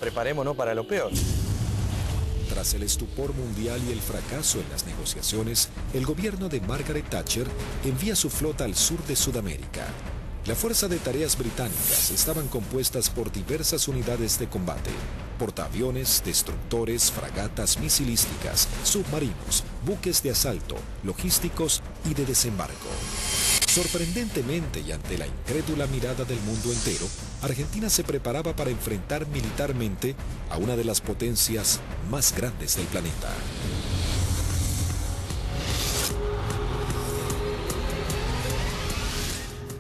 preparémonos para lo peor. Tras el estupor mundial y el fracaso en las negociaciones, el gobierno de Margaret Thatcher envía su flota al sur de Sudamérica. La Fuerza de Tareas Británicas estaban compuestas por diversas unidades de combate: portaaviones, destructores, fragatas misilísticas, submarinos, buques de asalto, logísticos y de desembarco. Sorprendentemente y ante la incrédula mirada del mundo entero, Argentina se preparaba para enfrentar militarmente a una de las potencias más grandes del planeta.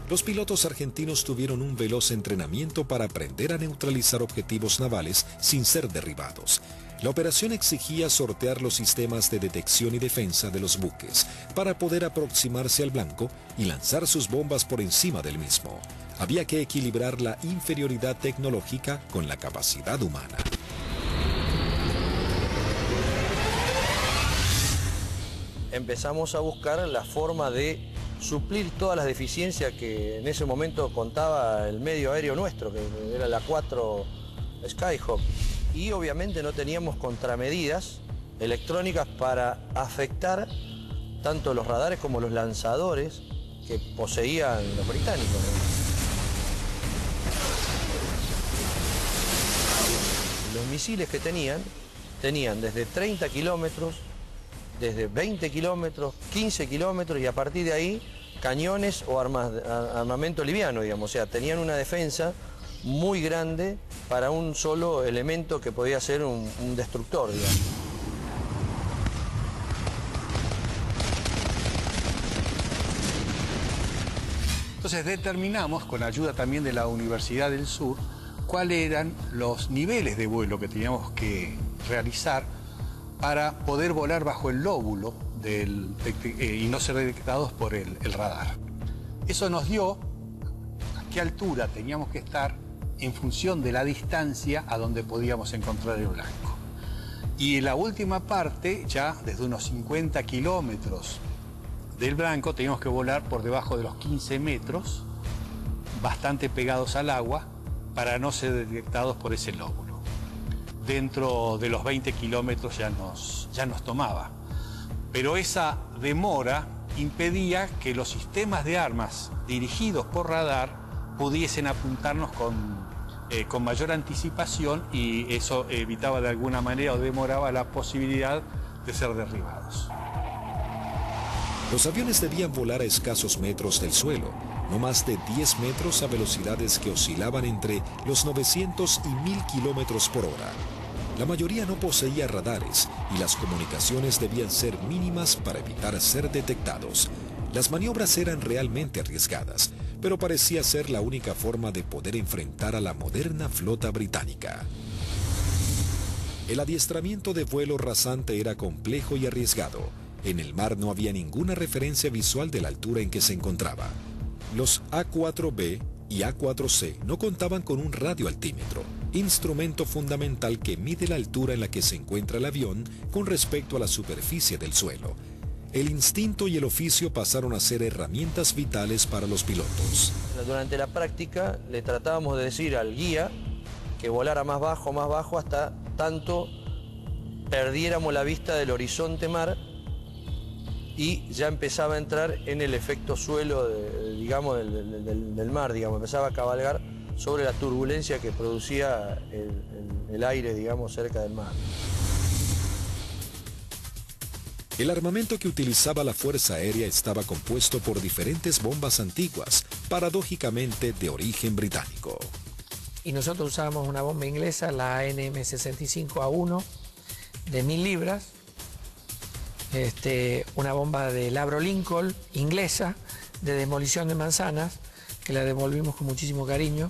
Los pilotos argentinos tuvieron un veloz entrenamiento para aprender a neutralizar objetivos navales sin ser derribados. La operación exigía sortear los sistemas de detección y defensa de los buques para poder aproximarse al blanco y lanzar sus bombas por encima del mismo. Había que equilibrar la inferioridad tecnológica con la capacidad humana. Empezamos a buscar la forma de suplir todas las deficiencias que en ese momento contaba el medio aéreo nuestro, que era la 4 Skyhawk. Y obviamente no teníamos contramedidas electrónicas para afectar tanto los radares como los lanzadores que poseían los británicos, ¿no? Los misiles que tenían desde 30 kilómetros, desde 20 kilómetros, 15 kilómetros y a partir de ahí cañones o armamento liviano, digamos. O sea, tenían una defensa muy grande para un solo elemento que podía ser un destructor, digamos. Entonces determinamos, con ayuda también de la Universidad del Sur, cuáles eran los niveles de vuelo que teníamos que realizar para poder volar bajo el lóbulo y no ser detectados por el radar. Eso nos dio a qué altura teníamos que estar en función de la distancia a donde podíamos encontrar el blanco. Y en la última parte, ya desde unos 50 kilómetros del blanco, teníamos que volar por debajo de los 15 metros, bastante pegados al agua, para no ser detectados por ese lóbulo. Dentro de los 20 kilómetros ya nos tomaba. Pero esa demora impedía que los sistemas de armas dirigidos por radar pudiesen apuntarnos con mayor anticipación, y eso evitaba de alguna manera o demoraba la posibilidad de ser derribados. Los aviones debían volar a escasos metros del suelo, no más de 10 metros a velocidades que oscilaban entre los 900 y 1000 kilómetros por hora. La mayoría no poseía radares y las comunicaciones debían ser mínimas para evitar ser detectados. Las maniobras eran realmente arriesgadas, pero parecía ser la única forma de poder enfrentar a la moderna flota británica. El adiestramiento de vuelo rasante era complejo y arriesgado. En el mar no había ninguna referencia visual de la altura en que se encontraba. Los A4B y A4C no contaban con un radioaltímetro, instrumento fundamental que mide la altura en la que se encuentra el avión con respecto a la superficie del suelo. El instinto y el oficio pasaron a ser herramientas vitales para los pilotos. Durante la práctica le tratábamos de decir al guía que volara más bajo, hasta tanto perdiéramos la vista del horizonte mar y ya empezaba a entrar en el efecto suelo, digamos, del mar, digamos, empezaba a cabalgar sobre la turbulencia que producía el aire, digamos, cerca del mar. El armamento que utilizaba la Fuerza Aérea estaba compuesto por diferentes bombas antiguas, paradójicamente de origen británico. Y nosotros usábamos una bomba inglesa, la ANM65A1, de 1000 libras, una bomba del Avro Lincoln, inglesa, de demolición de manzanas, que la devolvimos con muchísimo cariño,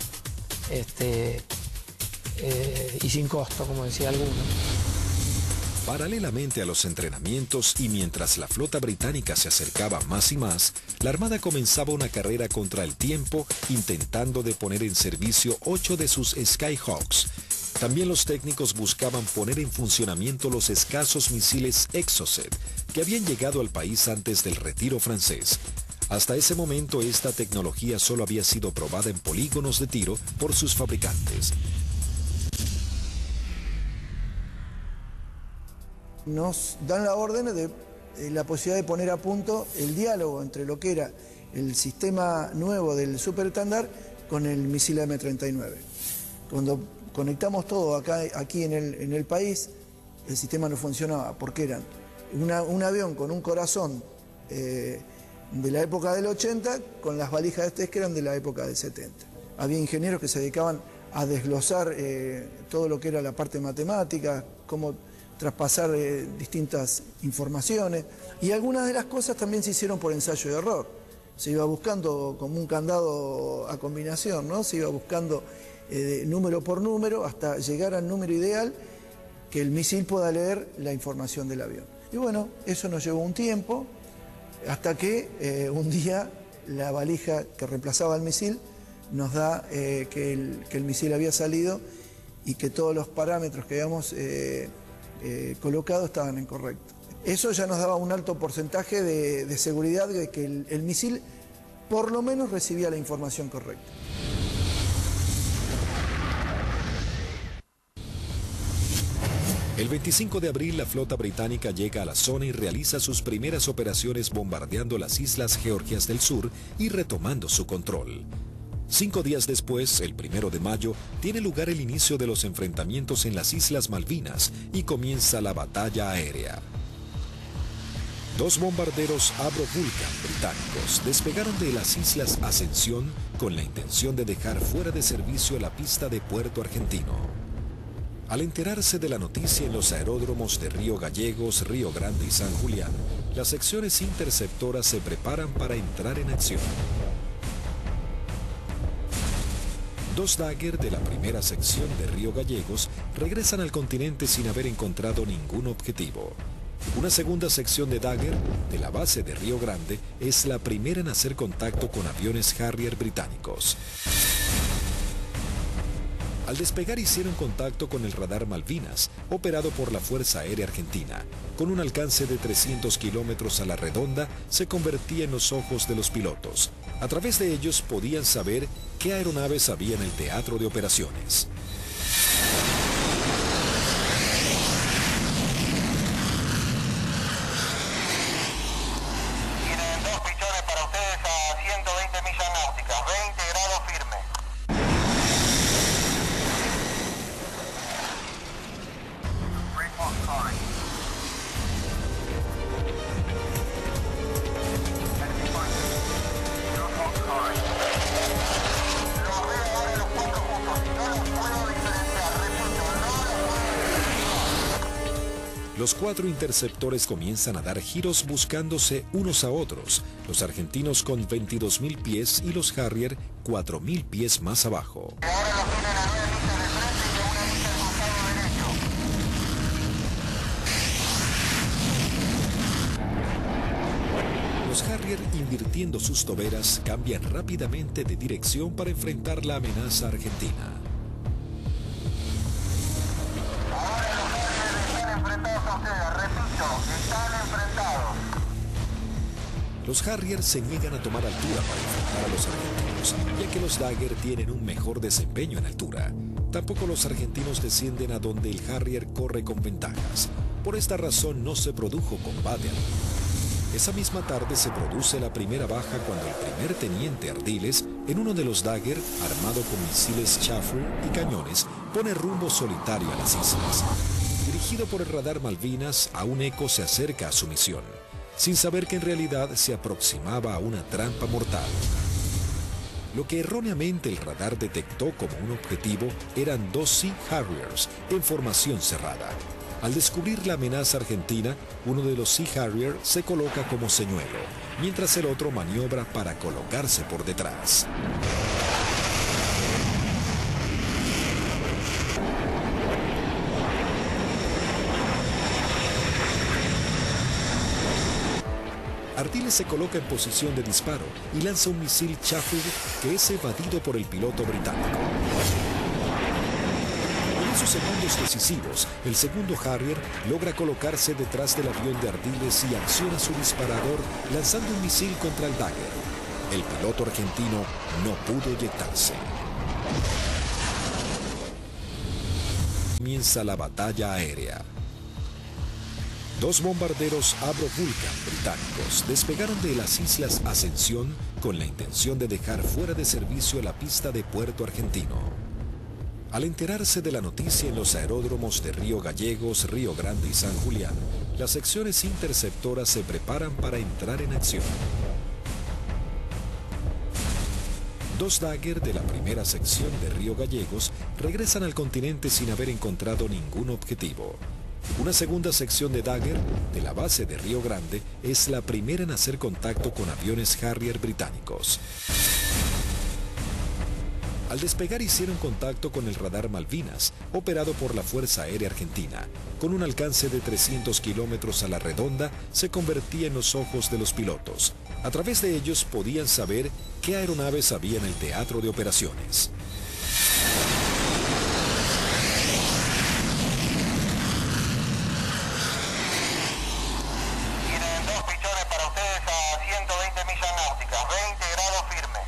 y sin costo, como decía alguno. Paralelamente a los entrenamientos y mientras la flota británica se acercaba más y más, la Armada comenzaba una carrera contra el tiempo intentando de poner en servicio 8 de sus Skyhawks. También los técnicos buscaban poner en funcionamiento los escasos misiles Exocet que habían llegado al país antes del retiro francés. Hasta ese momento esta tecnología solo había sido probada en polígonos de tiro por sus fabricantes. nos dan la orden de la posibilidad de poner a punto el diálogo entre lo que era el sistema nuevo del superestándar con el misil M39. Cuando conectamos todo aquí en el país, el sistema no funcionaba porque eran un avión con un corazón de la época del 80 con las valijas de test que eran de la época del 70. Había ingenieros que se dedicaban a desglosar todo lo que era la parte matemática, cómo traspasar distintas informaciones, y algunas de las cosas también se hicieron por ensayo y error. Se iba buscando como un candado a combinación, ¿no? Se iba buscando número por número hasta llegar al número ideal que el misil pueda leer la información del avión. Y bueno, eso nos llevó un tiempo, hasta que un día la valija que reemplazaba al misil nos da que el misil había salido y que todos los parámetros que habíamos colocado estaban incorrectos. Eso ya nos daba un alto porcentaje de seguridad de que el misil por lo menos recibía la información correcta. El 25 de abril la flota británica llega a la zona y realiza sus primeras operaciones bombardeando las islas Georgias del Sur y retomando su control. 5 días después, el 1 de mayo, tiene lugar el inicio de los enfrentamientos en las Islas Malvinas y comienza la batalla aérea. 2 bombarderos Avro Vulcan británicos despegaron de las Islas Ascensión con la intención de dejar fuera de servicio la pista de Puerto Argentino. Al enterarse de la noticia en los aeródromos de Río Gallegos, Río Grande y San Julián, las secciones interceptoras se preparan para entrar en acción. 2 Dagger de la primera sección de Río Gallegos regresan al continente sin haber encontrado ningún objetivo. Una segunda sección de Dagger de la base de Río Grande es la primera en hacer contacto con aviones Harrier británicos. Al despegar hicieron contacto con el radar Malvinas, operado por la Fuerza Aérea Argentina. Con un alcance de 300 kilómetros a la redonda, se convertía en los ojos de los pilotos. A través de ellos podían saber qué aeronaves había en el teatro de operaciones. Tienen 2 pichones para ustedes a 120 millas náuticas, 20 grados firme. Los 4 interceptores comienzan a dar giros buscándose unos a otros, los argentinos con 22.000 pies y los Harrier 4.000 pies más abajo. Ahora los tienen a 9 millas de frente y a 1 milla al costado derecho. Los Harrier, invirtiendo sus toberas, cambian rápidamente de dirección para enfrentar la amenaza argentina. Los Harrier se niegan a tomar altura para enfrentar a los argentinos, ya que los Dagger tienen un mejor desempeño en altura. Tampoco los argentinos descienden a donde el Harrier corre con ventajas. Por esta razón no se produjo combate alguno. Esa misma tarde se produce la primera baja cuando el primer teniente Ardiles, en uno de los Dagger, armado con misiles Chaffir y cañones, pone rumbo solitario a las islas. Dirigido por el radar Malvinas, aún Eco se acerca a su misión, sin saber que en realidad se aproximaba a una trampa mortal. Lo que erróneamente el radar detectó como un objetivo eran 2 Sea Harriers en formación cerrada. Al descubrir la amenaza argentina, uno de los Sea Harrier se coloca como señuelo, mientras el otro maniobra para colocarse por detrás. Ardiles se coloca en posición de disparo y lanza un misil Chaffir que es evadido por el piloto británico. En esos segundos decisivos, el segundo Harrier logra colocarse detrás del avión de Ardiles y acciona su disparador lanzando un misil contra el Dagger. El piloto argentino no pudo eyectarse. Comienza la batalla aérea. Dos bombarderos Avro Vulcan británicos despegaron de las Islas Ascensión con la intención de dejar fuera de servicio la pista de Puerto Argentino. Al enterarse de la noticia en los aeródromos de Río Gallegos, Río Grande y San Julián, las secciones interceptoras se preparan para entrar en acción. Dos Dagger de la primera sección de Río Gallegos regresan al continente sin haber encontrado ningún objetivo. Una segunda sección de Dagger de la base de Río Grande es la primera en hacer contacto con aviones Harrier británicos. Al despegar hicieron contacto con el radar Malvinas, operado por la Fuerza Aérea Argentina. Con un alcance de 300 kilómetros a la redonda, se convertía en los ojos de los pilotos. A través de ellos podían saber qué aeronaves había en el teatro de operaciones. Tienen 2 pichones para ustedes a 120 millas náuticas, 20 grados firme.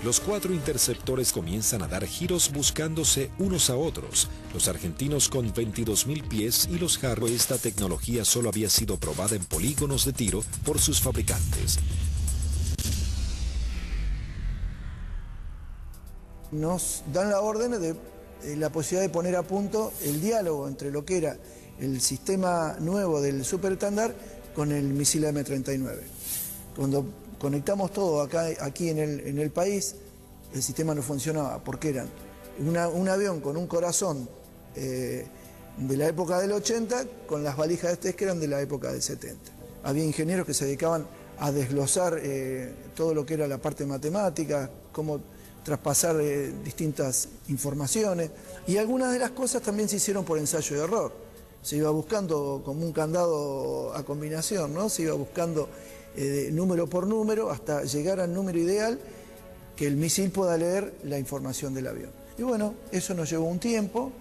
Los 4 interceptores comienzan a dar giros buscándose unos a otros. Los argentinos con 22.000 pies y los Harrier. Esta tecnología solo había sido probada en polígonos de tiro por sus fabricantes. Nos dan la orden de la posibilidad de poner a punto el diálogo entre lo que era el sistema nuevo del superestándar con el misil M39. Cuando conectamos todo aquí en el país, el sistema no funcionaba porque eran un avión con un corazón de la época del 80 con las valijas de test que eran de la época del 70. Había ingenieros que se dedicaban a desglosar todo lo que era la parte matemática, cómo traspasar distintas informaciones, y algunas de las cosas también se hicieron por ensayo y error. Se iba buscando como un candado a combinación, ¿no? Se iba buscando número por número hasta llegar al número ideal que el misil pueda leer la información del avión. Y bueno, eso nos llevó un tiempo,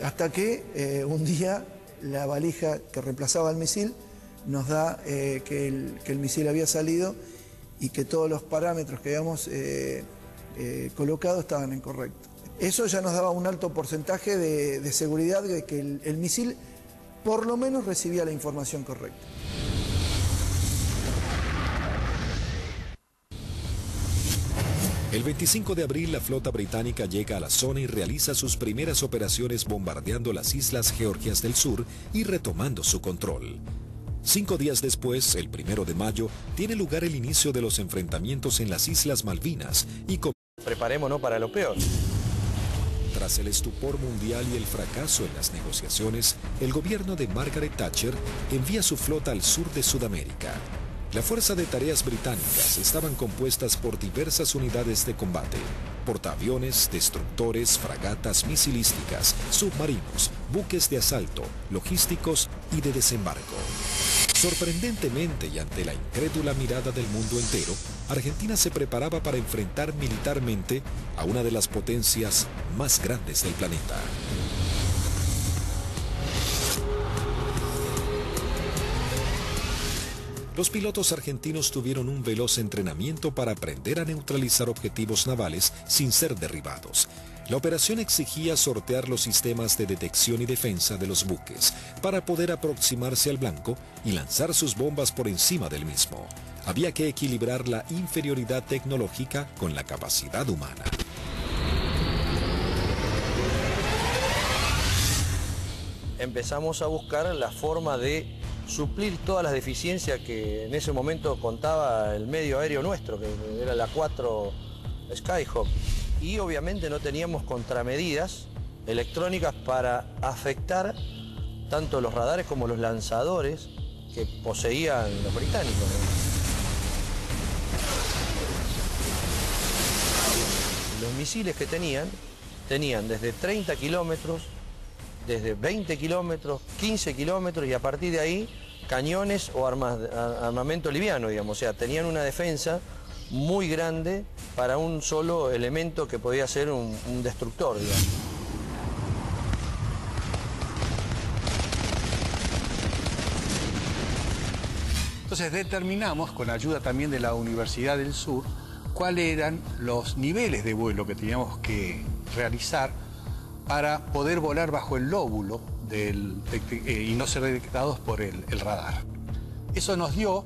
hasta que un día la valija que reemplazaba al misil nos da que el misil había salido y que todos los parámetros que habíamos colocado estaban incorrectos. Eso ya nos daba un alto porcentaje de seguridad de que el misil por lo menos recibía la información correcta. El 25 de abril la flota británica llega a la zona y realiza sus primeras operaciones bombardeando las islas Georgias del Sur y retomando su control. 5 días después, el 1 de mayo, tiene lugar el inicio de los enfrentamientos en las Islas Malvinas y Preparémonos para lo peor. Tras el estupor mundial y el fracaso en las negociaciones, el gobierno de Margaret Thatcher envía su flota al sur de Sudamérica. La Fuerza de Tareas británicas estaban compuestas por diversas unidades de combate, portaaviones, destructores, fragatas misilísticas, submarinos, buques de asalto, logísticos y de desembarco. Sorprendentemente y ante la incrédula mirada del mundo entero, Argentina se preparaba para enfrentar militarmente a una de las potencias más grandes del planeta. Los pilotos argentinos tuvieron un veloz entrenamiento para aprender a neutralizar objetivos navales sin ser derribados. La operación exigía sortear los sistemas de detección y defensa de los buques para poder aproximarse al blanco y lanzar sus bombas por encima del mismo. Había que equilibrar la inferioridad tecnológica con la capacidad humana. Empezamos a buscar la forma de suplir todas las deficiencias que en ese momento contaba el medio aéreo nuestro, que era la 4 Skyhawk. Y obviamente no teníamos contramedidas electrónicas para afectar tanto los radares como los lanzadores que poseían los británicos, ¿no? Los misiles que tenían desde 30 kilómetros, desde 20 kilómetros, 15 kilómetros y a partir de ahí cañones o armamento liviano, digamos. O sea, tenían una defensa muy grande para un solo elemento que podía ser un destructor, digamos. Entonces determinamos, con ayuda también de la Universidad del Sur, cuáles eran los niveles de vuelo que teníamos que realizar para poder volar bajo el lóbulo y no ser detectados por el radar. Eso nos dio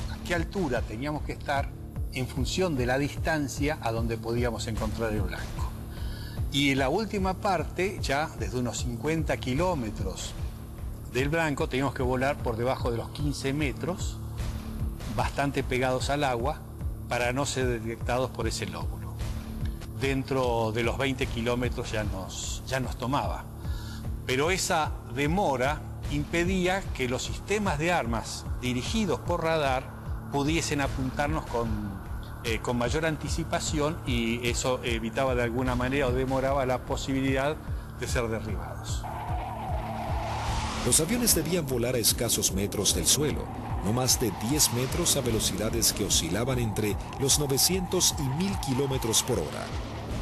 a qué altura teníamos que estar en función de la distancia a donde podíamos encontrar el blanco. Y en la última parte, ya desde unos 50 kilómetros del blanco, teníamos que volar por debajo de los 15 metros, bastante pegados al agua, para no ser detectados por ese lóbulo. Dentro de los 20 kilómetros ya nos tomaba. Pero esa demora impedía que los sistemas de armas dirigidos por radar pudiesen apuntarnos con mayor anticipación, y eso evitaba de alguna manera o demoraba la posibilidad de ser derribados. Los aviones debían volar a escasos metros del suelo, no más de 10 metros a velocidades que oscilaban entre los 900 y 1000 kilómetros por hora.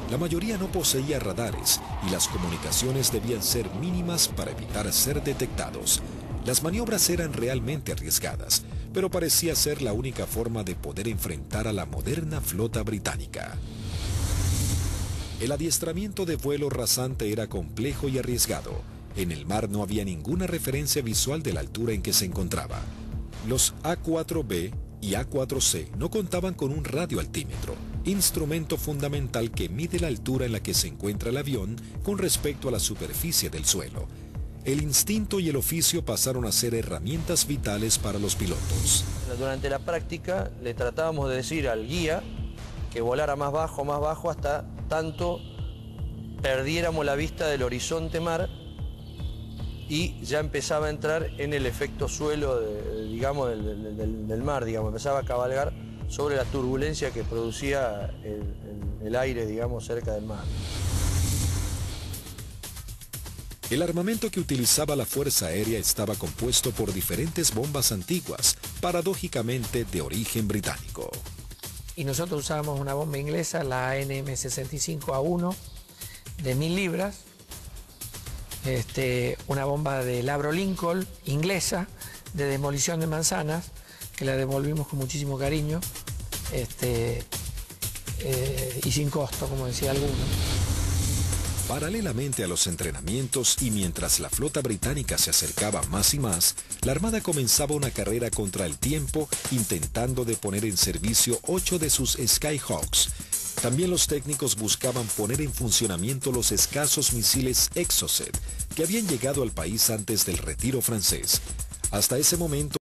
La mayoría no poseía radares y las comunicaciones debían ser mínimas para evitar ser detectados. Las maniobras eran realmente arriesgadas, pero parecía ser la única forma de poder enfrentar a la moderna flota británica. El adiestramiento de vuelo rasante era complejo y arriesgado. En el mar no había ninguna referencia visual de la altura en que se encontraba. Los A4B y A4C no contaban con un radioaltímetro, instrumento fundamental que mide la altura en la que se encuentra el avión con respecto a la superficie del suelo. El instinto y el oficio pasaron a ser herramientas vitales para los pilotos. Durante la práctica le tratábamos de decir al guía que volara más bajo, hasta tanto perdiéramos la vista del horizonte mar y ya empezaba a entrar en el efecto suelo, digamos, del mar, digamos, empezaba a cabalgar sobre la turbulencia que producía el aire, digamos, cerca del mar. El armamento que utilizaba la Fuerza Aérea estaba compuesto por diferentes bombas antiguas, paradójicamente de origen británico. Y nosotros usábamos una bomba inglesa, la ANM65A1, de 1000 libras, una bomba del Abraham Lincoln, inglesa, de demolición de manzanas, que la devolvimos con muchísimo cariño, y sin costo, como decía alguno. Paralelamente a los entrenamientos y mientras la flota británica se acercaba más y más, la Armada comenzaba una carrera contra el tiempo, intentando de poner en servicio 8 de sus Skyhawks. También los técnicos buscaban poner en funcionamiento los escasos misiles Exocet, que habían llegado al país antes del retiro francés. Hasta ese momento,